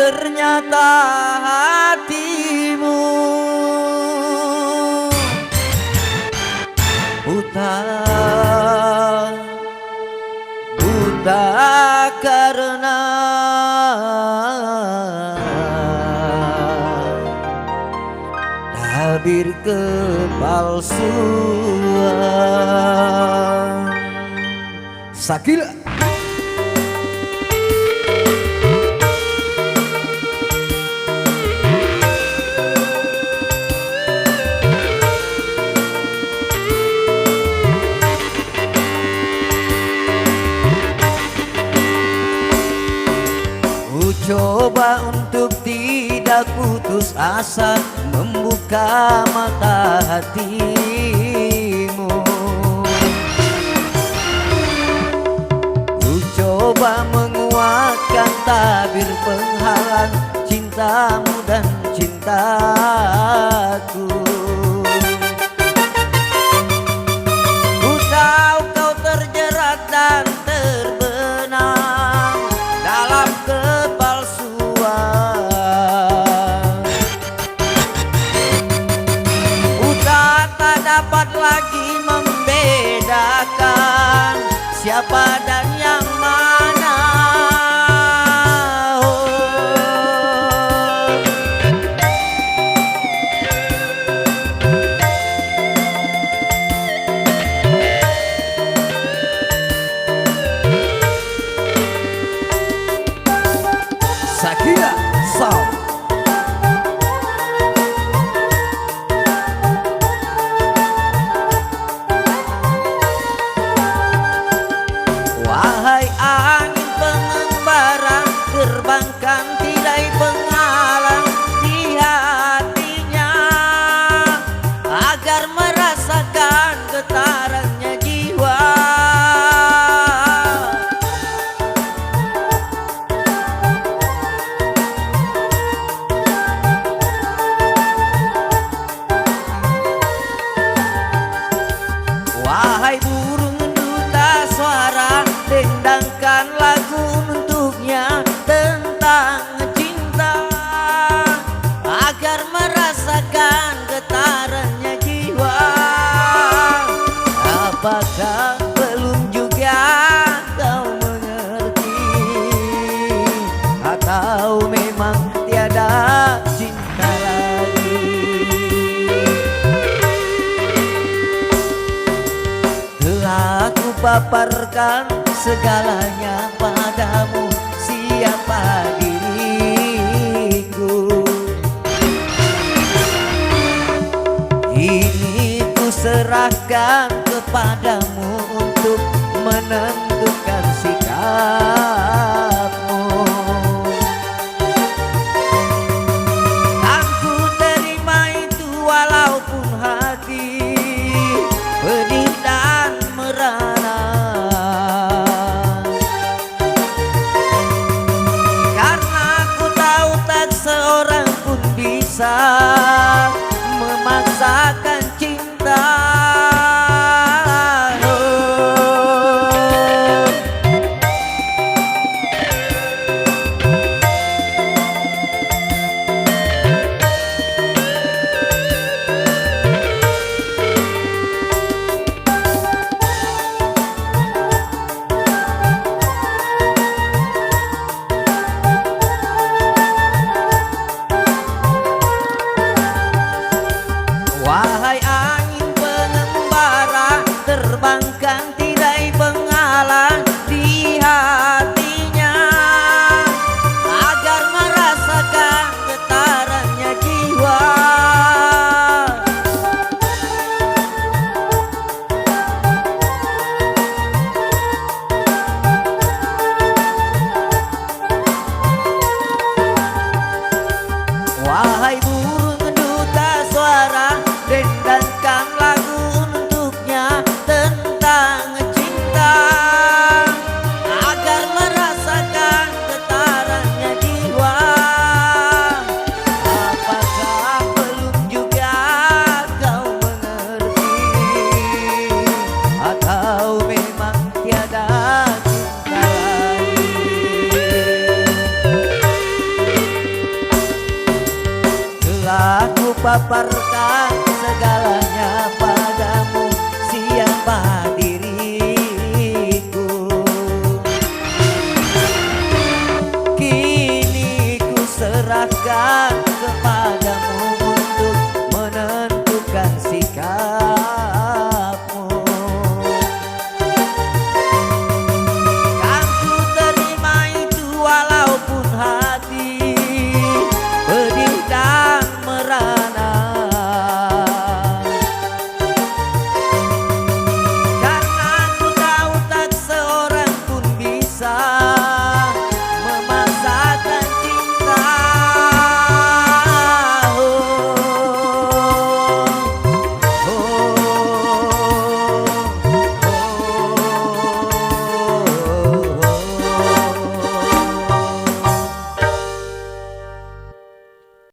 ternyata hatimu buta, buta karena tabir kepalsuan. Sakila. Coba untuk tidak putus asa, membuka mata hatimu. Ku coba menguatkan tabir penghalang cintamu dan cintaku. Ku tahu kau terjerat dan terbenam dalam dapat lagi membedakan siapa dan yang mana. Sakila Sound. Wahai angin pengembara, terbangkan tirai penghalang di hatinya, agar merasakan getarannya jiwa. Wahai burung duta suara, dendangkan lagu untuknya tentang cinta, agar merasakan getarannya jiwa. Apakah belum juga kau mengerti, atau memang tiada cinta lagi? Telah ku paparkan segalanya padamu, siapa diriku. Ini ku serahkan kepadamu untuk menentukan sikapmu. Kan ku terima itu walaupun hati pedih dan merana, karena ku tahu tak seorang pun bisa memaksakan cinta. babar